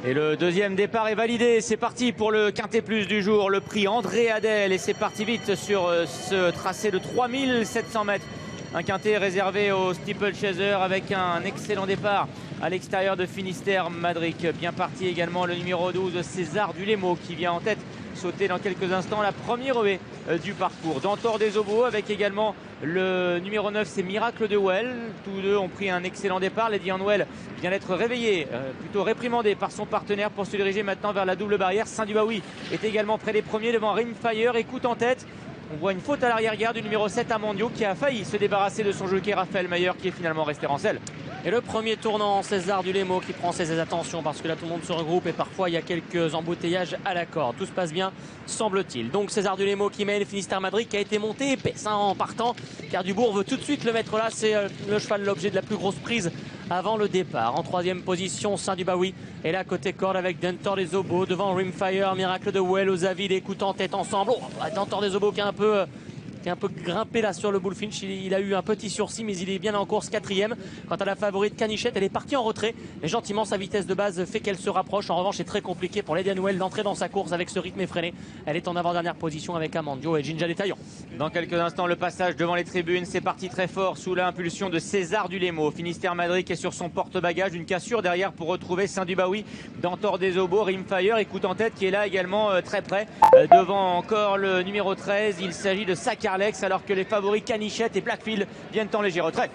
Et le deuxième départ est validé. C'est parti pour le Quintet Plus du jour, le prix André Adel. Et c'est parti vite sur ce tracé de 3700 mètres. Un quintet réservé au steeplechaser avec un excellent départ à l'extérieur de Finistère Madric. Bien parti également le numéro 12, César Dulémo, qui vient en tête sauter dans quelques instants la première haie du parcours. Dantor des Obos avec également le numéro 9, c'est Miracle de Well. Tous deux ont pris un excellent départ. Lady Well vient d'être réveillée, plutôt réprimandée par son partenaire pour se diriger maintenant vers la double barrière. Saint-Dubaoui est également près des premiers devant Rimfire. Écoute en tête. On voit une faute à l'arrière-garde du numéro 7 Amandio qui a failli se débarrasser de son jockey Raphaël Mayer qui est finalement resté en selle. Et le premier tournant, César Dulémo qui prend ses attentions parce que là tout le monde se regroupe et parfois il y a quelques embouteillages à la corde. Tout se passe bien, semble-t-il. Donc César Dulémo qui mène Finistère Madric qui a été monté épaisse en partant car Dubourg veut tout de suite le mettre là. C'est le cheval l'objet de la plus grosse prise avant le départ. En troisième position, Saint-Dubaoui est là côté corde avec Dantor des Obos devant Rimfire, Miracle de Well, Ozaville, écoute en tête ensemble. Oh, Dantor des Obos qui est un peu grimpé là sur le Bullfinch. Il a eu un petit sursis mais il est bien en course, quatrième. Quant à la favorite Canichette, elle est partie en retrait mais gentiment sa vitesse de base fait qu'elle se rapproche. En revanche c'est très compliqué pour Lady Well d'entrer dans sa course avec ce rythme effréné. Elle est en avant-dernière position avec Amandio et Jinja Détaillon. Dans quelques instants le passage devant les tribunes, c'est parti très fort sous l'impulsion de César Dulémo. Finistère Madric est sur son porte-bagages, une cassure derrière pour retrouver Saint-Dubaoui, Dantor des Obos, Rimfire, écoute en tête qui est là également très près. Devant encore le numéro 13, il s'agit de Sacarlex alors que les favoris Canichette et Blackfield viennent en léger retrait.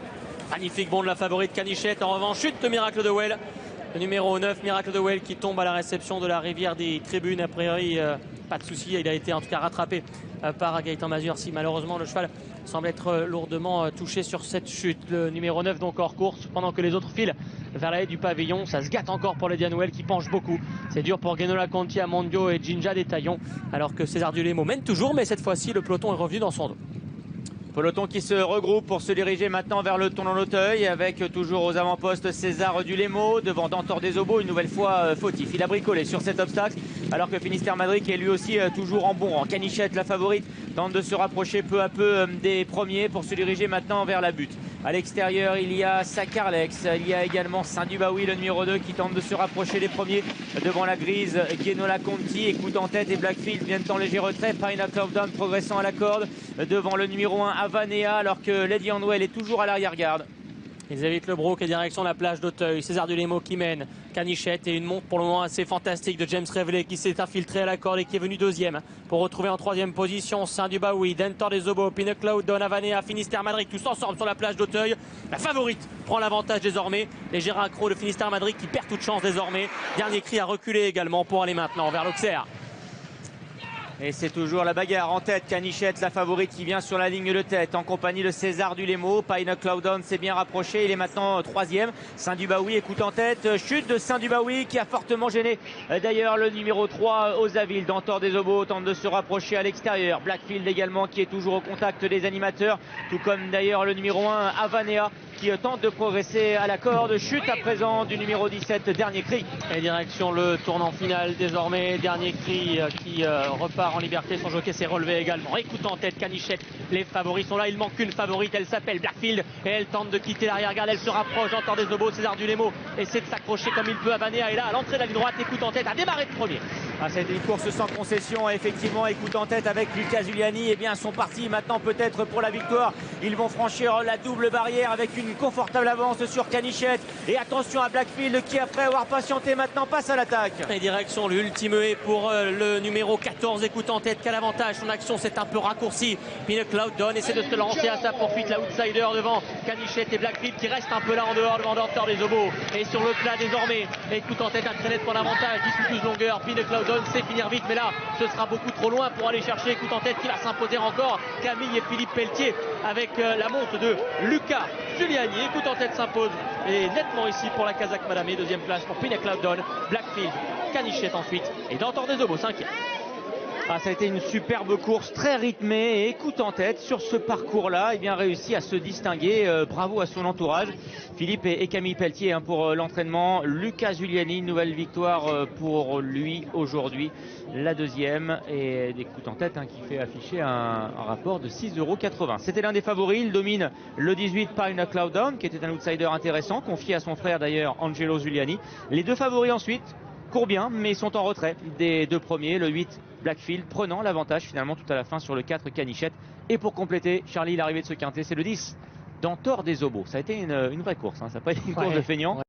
Magnifique bond de la favorite Canichette. En revanche, chute de Miracle de Well. Le numéro 9, Miracle de Well, qui tombe à la réception de la rivière des tribunes. A priori, pas de souci. Il a été en tout cas rattrapé par Gaëtan Mazur. Si malheureusement le cheval semble être lourdement touché sur cette chute. Le numéro 9 donc hors course pendant que les autres filent vers la haie du pavillon. Ça se gâte encore pour Lady Well qui penche beaucoup. C'est dur pour Genola Conti, Amandio et Jinja Détaillon. Alors que César Dulémo mène toujours, mais cette fois-ci le peloton est revenu dans son dos. Peloton qui se regroupe pour se diriger maintenant vers le tournant d'Auteuil avec toujours aux avant-postes César Dulémo devant Dantor des Obos, une nouvelle fois fautif. Il a bricolé sur cet obstacle alors que Finistère Madric est lui aussi toujours en bon rang. Canichette, la favorite, tente de se rapprocher peu à peu des premiers pour se diriger maintenant vers la butte. À l'extérieur, il y a Sacarlex, il y a également Saint-Dubaoui, le numéro 2, qui tente de se rapprocher des premiers devant la grise. Genola Conti, écoute en tête et Blackfield viennent en léger retrait. Pineapple of Dawn progressant à la corde devant le numéro 1 Avanea alors que Lady Well est toujours à l'arrière-garde. Ils évitent le broc et direction la plage d'Auteuil. César Dulémo qui mène Canichette et une montre pour le moment assez fantastique de James Reveley qui s'est infiltré à la corde et qui est venu deuxième pour retrouver en troisième position Saint-Dubaoui, Dantor des Obos, Pinocloud, Don Avanea, Finistère Madric, tous ensemble sur la plage d'Auteuil. La favorite prend l'avantage désormais. Les Gérard Accro de Finistère Madric qui perd toute chance désormais. Dernier cri à reculer également pour aller maintenant vers l'Auxerre. Et c'est toujours la bagarre en tête. Canichette, la favorite qui vient sur la ligne de tête en compagnie de César Dulémo. Pineapple Down s'est bien rapproché. Il est maintenant troisième. Saint-Dubaoui écoute en tête. Chute de Saint-Dubaoui qui a fortement gêné d'ailleurs le numéro 3 Ozaville. Dantor des Obos tente de se rapprocher à l'extérieur. Blackfield également qui est toujours au contact des animateurs. Tout comme d'ailleurs le numéro 1 Avanea qui tente de progresser à la corde. Chute à présent du numéro 17. Dernier cri. Et direction le tournant final désormais. Dernier cri qui repart en liberté. Son jockey s'est relevé également. Écoute en tête Canichette. Les favoris sont là. Il manque une favorite. Elle s'appelle Blackfield. Et elle tente de quitter l'arrière-garde. Elle se rapproche. Dantor des Obos. César Dulémo essaie de s'accrocher comme il peut. Avanea est là à l'entrée de la ligne droite. Écoute en tête a démarré de premier. C'était une course sans concession. Effectivement, écoute en tête avec Lucas Giuliani. Eh bien, sont partis maintenant peut-être pour la victoire. Ils vont franchir la double barrière avec une confortable avance sur Canichette. Et attention à Blackfield qui, après avoir patienté, maintenant passe à l'attaque. Et direction l'ultime haie pour le numéro 14. Écoute en tête quel avantage. Son action s'est un peu raccourcie. Pinocloud Don essaie de se lancer à sa poursuite. L'outsider devant Canichette et Blackfield qui reste un peu là en dehors devant Dantor des Obos. Et sur le plat désormais. Écoute en tête un très net pour l'avantage. 10 ou 12 longueurs. Pinocloud Don sait finir vite. Mais là, ce sera beaucoup trop loin pour aller chercher. Écoute en tête qui va s'imposer encore. Camille et Philippe Pelletier avec la montre de Lucas Giuliani. Écoute en tête s'impose et nettement ici pour la Kazakh Madame. Deuxième place pour Pinocloud Don, Blackfield, Canichette ensuite et Dantor des Obos cinquième. Ça a été une superbe course, très rythmée et écoute en tête sur ce parcours-là, bien réussi à se distinguer. Bravo à son entourage, Philippe et Camille Pelletier pour l'entraînement. Lucas Giuliani, nouvelle victoire pour lui aujourd'hui, la deuxième. Et écoute en tête qui fait afficher un rapport de 6,80 €. C'était l'un des favoris, il domine le 18 Pinocloud Down qui était un outsider intéressant, confié à son frère d'ailleurs Angelo Giuliani. Les deux favoris ensuite. courent bien, mais ils sont en retrait des deux premiers. Le 8, Blackfield, prenant l'avantage finalement tout à la fin sur le 4, Canichette. Et pour compléter, Charlie, l'arrivée de ce quintet, c'est le 10, Dantor des Obos. Ça a été une vraie course, hein. Ça n'a pas été une course de feignant.